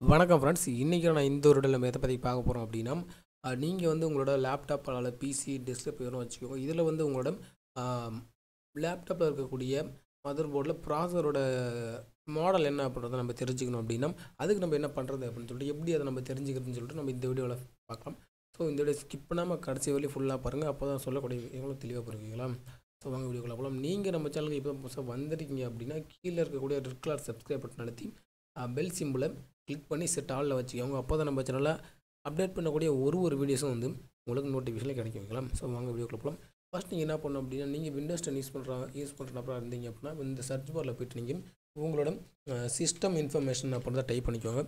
வணக்கம் ஃப்ரெண்ட்ஸ். இன்றைக்கி நான் இந்த ஒரு நம்ம எதை பற்றி பார்க்க போகிறோம் அப்படின்னா, நீங்கள் வந்து உங்களோட லேப்டாப் அல்லது பிசி டெஸ்க்டாப் எதுவும் வச்சுக்கோங்க. இதில் வந்து உங்களோட லேப்டாப்பில் இருக்கக்கூடிய மதர் போர்டில் ப்ராசரோட மாடல் என்ன அப்படின்றத நம்ம தெரிஞ்சுக்கணும் அப்படின்னா, அதுக்கு நம்ம என்ன பண்ணுறது அப்படின்னு சொல்லிட்டு எப்படி அதை நம்ம தெரிஞ்சுக்கிறதுன்னு சொல்லிட்டு நம்ம இந்த வீடியோவில் பார்க்கலாம். ஸோ இந்த வீடியோ ஸ்கிப் பண்ணாமல் கடைசி வரையும் ஃபுல்லாக பாருங்கள். அப்போ தான் சொல்லக்கூடிய எவ்வளோ தெளிவாக புரியுங்களா. ஸோ வாங்க வீடியோக்குள்ள போகலாம். நீங்கள் நம்ம சேனலுக்கு இப்போ புதுசாக வந்திருக்கீங்க அப்படின்னா கீழே இருக்கக்கூடிய ரெட் கலர் சப்ஸ்கிரைப் பட்டன் அழுத்தி பெல் சிம்பிளை கிளிக் பண்ணி செட் ஆளில் வச்சுக்கோங்க. அப்போ தான் நம்ம சேனலில் அப்டேட் பண்ணக்கூடிய ஒரு வீடியோஸும் வந்து உங்களுக்கு நோட்டிஃபிகேஷனில் கிடைக்கும் வைக்கலாம். ஸோ வாங்க வீடியோக்குள்ள போகலாம். ஃபஸ்ட் நீங்கள் என்ன பண்ணணும் அப்படின்னா, நீங்கள் விண்டோஸ் 10 யூஸ் பண்ணுறப்ப இருந்தீங்க அப்படின்னா இந்த சர்ச் பாரில் போய்ட்டு நீங்கள் உங்களோட சிஸ்டம் இன்ஃபர்மேஷன் அப்படின்றத டைப் பண்ணிக்கோங்க.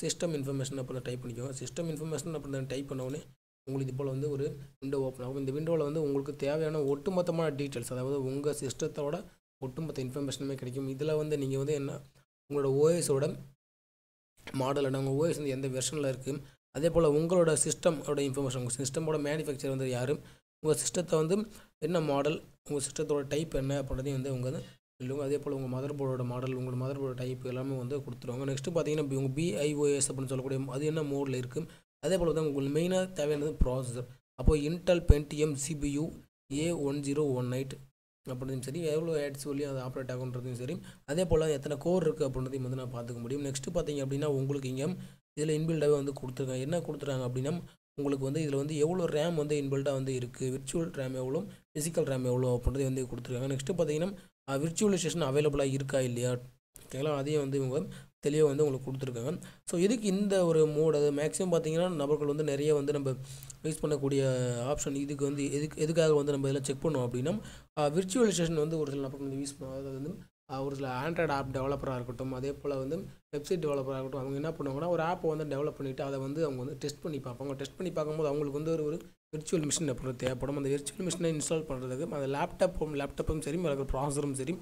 சிஸ்டம் இன்ஃபர்மேஷன் அப்படின்றத டைப் பண்ணிக்கோங்க. சிஸ்டம் இன்ஃபர்மேஷன் அப்படின்றத டைப் பண்ணோடனே உங்களுக்கு இது போல் வந்து ஒரு விண்டோ ஓப்பன் ஆகும். இந்த விண்டோவில் வந்து உங்களுக்கு தேவையான ஒட்டுமொத்தமான டீட்டெயில்ஸ், அதாவது உங்கள் சிஸ்டத்தோட ஒட்டுமொத்த இன்ஃபர்மேஷனுமே கிடைக்கும். இதில் வந்து நீங்கள் வந்து என்ன உங்களோட ஓஎஸோட மாடல் என்ன, உங்கள் ஓஎஸ் வந்து எந்த வெர்ஷனில் இருக்குது, அதே போல் உங்களோட சிஸ்டமோட இன்ஃபர்மேஷன், உங்கள் சிஸ்டமோட மேனுஃபேக்சர் வந்து யார், உங்கள் சிஸ்டத்தை வந்து என்ன மாடல், உங்கள் சிஸ்டத்தோட டைப் என்ன அப்படின்றதையும் வந்து உங்கள் சொல்லுவாங்க. அதே போல் உங்கள் மதர் போர்டோட மாடல், உங்களோட மதர் போர்டு டைப் எல்லாமே வந்து கொடுத்துருவாங்க. நெக்ஸ்ட்டு பார்த்தீங்கன்னா உங்கள் பிஐஓஎஸ் அப்படின்னு சொல்லக்கூடிய அது என்ன மோடில் இருக்குது. அதே போல் தான் உங்களுக்கு மெயினாக தேவையானது ப்ராசஸர். அப்போது இன்டெல் பென்டிஎம் சிபியு A1018 அப்படின்றதும் சரி, எவ்வளோ ஹெர்ட்ஸ் சொல்லி அது ஆப்ரேட் ஆகுன்றதையும் சரி, அதே போல் எத்தனை கோர் இருக்குது அப்படின்றதையும் வந்து நான் பார்த்துக்க முடியும். நெக்ஸ்ட்டு பார்த்தீங்க அப்படின்னா உங்களுக்கு இங்கே இதில் இன்பில்டாகவே வந்து கொடுத்துருக்காங்க. என்ன கொடுத்துருக்காங்க அப்படின்னா, உங்களுக்கு வந்து இதில் வந்து எவ்வளோ ரேம் வந்து இன்பில்டாக வந்து இருக்குது, விர்ச்சுவல் ரேம் எவ்வளோ, ஃபிசிக்கல் ரேம் எவ்வளோ அப்படின்றத வந்து கொடுத்துருக்காங்க. நெக்ஸ்ட்டு பார்த்தீங்கன்னா விர்ச்சுவலைசேஷன் அவைலபிளாக இருக்கா இல்லையா, ஓகேங்களா, அதையும் வந்து இவங்க தெளிவாக வந்து உங்களுக்கு கொடுத்துருக்காங்க. ஸோ இதுக்கு இந்த ஒரு மோட், அது மேக்ஸிமம் பார்த்தீங்கன்னா நபர்கள் வந்து நிறைய வந்து நம்ம யூஸ் பண்ணக்கூடிய ஆப்ஷன். இதுக்கு வந்து எதுக்காக வந்து நம்ம இதில் செக் பண்ணோம் அப்படின்னா, விர்ச்சுவலைசேஷன் வந்து ஒரு சில நபர்கள் வந்து யூஸ் பண்ணுவாங்க. அதாவது வந்து ஒரு சில ஆண்ட்ராய்டு ஆப் டெவலப்பராக இருக்கட்டும், அதே போல் வந்து வெப்சைட் டெவலப்பராக இருக்கட்டும், அவங்க என்ன பண்ணுவாங்கன்னா ஒரு ஆப்பை வந்து டெவலப் பண்ணிவிட்டு அதை வந்து அவங்க வந்து டெஸ்ட் பண்ணி பார்ப்பாங்க. டெஸ்ட் பண்ணி பார்க்கும்போது அவங்களுக்கு வந்து ஒரு விர்ச்சுவல் மிஷின் அப்படின்றது தேவைப்படும். அந்த விர்ச்சுவல் மிஷினை இன்ஸ்டால் பண்ணுறதுக்கு அந்த லேப்டாப்பும் சரி, ப்ராசஸரும் சரி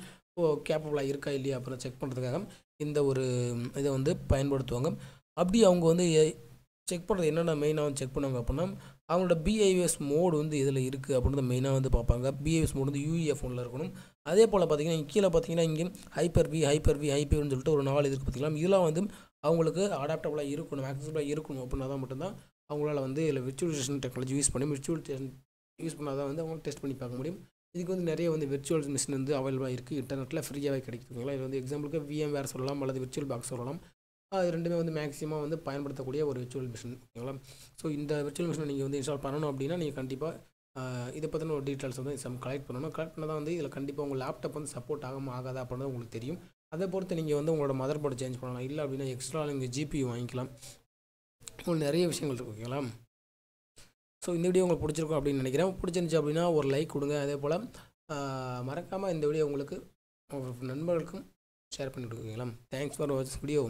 கேப்பபிளாக இருக்கா இல்லையா அப்புறம் செக் பண்ணுறதுக்காக இந்த ஒரு இதை வந்து பயன்படுத்துவாங்க. அப்படி அவங்க வந்து செக் பண்ணுறது என்னென்ன மெயினாக வந்து செக் பண்ணுவாங்க அப்படின்னா, அவங்களோட பிஐஎஸ் மோடு வந்து இதில் இருக்குது அப்படின்றத மெயினாக வந்து பார்ப்பாங்க. பிஐஎஸ் மோடு வந்து UEFI இருக்கணும். அதே போல் பார்த்தீங்கன்னா கீழே பார்த்தீங்கன்னா இங்கே ஹைப்பர்வின்னு சொல்லிட்டு ஒரு 4 இருக்குது பார்த்தீங்களா. இதெல்லாம் வந்து அவங்களுக்கு அடாப்டபுளாக இருக்கணும், ஆக்சஸபிளாக இருக்கணும் அப்படின்னா தான் மட்டும்தான் அவங்களால வந்து இதில் விர்ச்சுவலைசேஷன் டெக்னாலஜி யூஸ் பண்ணி விர்ச்சுவலைசேஷன் யூஸ் பண்ணால் தான் வந்து அவங்க டெஸ்ட் பண்ணி பார்க்க முடியும். இதுக்கு வந்து நிறைய வந்து விர்ச்சுவல் மிஷின் வந்து அவைலபிளாக இருக்குது, இன்டர்நெட்டில் ஃப்ரீயாகவே கிடைக்குதுங்களா. இது வந்து எக்ஸாம்பிளுக்கு VMware சொல்லலாம் அல்லது விர்ச்சுவல் பாக்ஸ் சொல்லலாம். அது ரெண்டுமே வந்து மேக்ஸிமம் வந்து பயன்படுத்தக்கூடிய ஒரு விர்ச்சுவல் மிஷின், ஓகேங்களா. ஸோ இந்த விர்ச்சுவல் மிஷினை நீங்கள் வந்து இன்ஸ்டால் பண்ணணும் அப்படின்னா நீங்கள் கண்டிப்பாக இதை பற்றின ஒரு டீட்டெயில்ஸ் வந்து கலெக்ட் பண்ணணும். கலெக்ட் பண்ணால் தான் வந்து இதில் கண்டிப்பாக உங்கள் லேப்டாப் வந்து சப்போர்ட் ஆகாதா அப்படின்றது உங்களுக்கு தெரியும். அதை பொறுத்து நீங்கள் வந்து உங்களோட மதர் போர்டு சேஞ்ச் பண்ணலாம். இல்லை அப்படின்னா எக்ஸ்ட்ரா நீங்கள் GPU வாங்கிக்கலாம். உங்களுக்கு நிறைய விஷயங்கள் இருக்குது, ஓகேங்களா. ஸோ இந்த வீடியோ உங்களுக்கு பிடிச்சிருக்கும் அப்படின்னு நினைக்கிறேன். பிடிச்சிருந்துச்சி அப்படின்னா ஒரு லைக் கொடுங்க. அதே போல் மறக்காமல் இந்த வீடியோ உங்களுக்கு உங்கள் நண்பர்களுக்கும் ஷேர் பண்ணி கொடுக்குறீங்களா. தேங்க்ஸ் ஃபார் வாட்சிங் வீடியோ.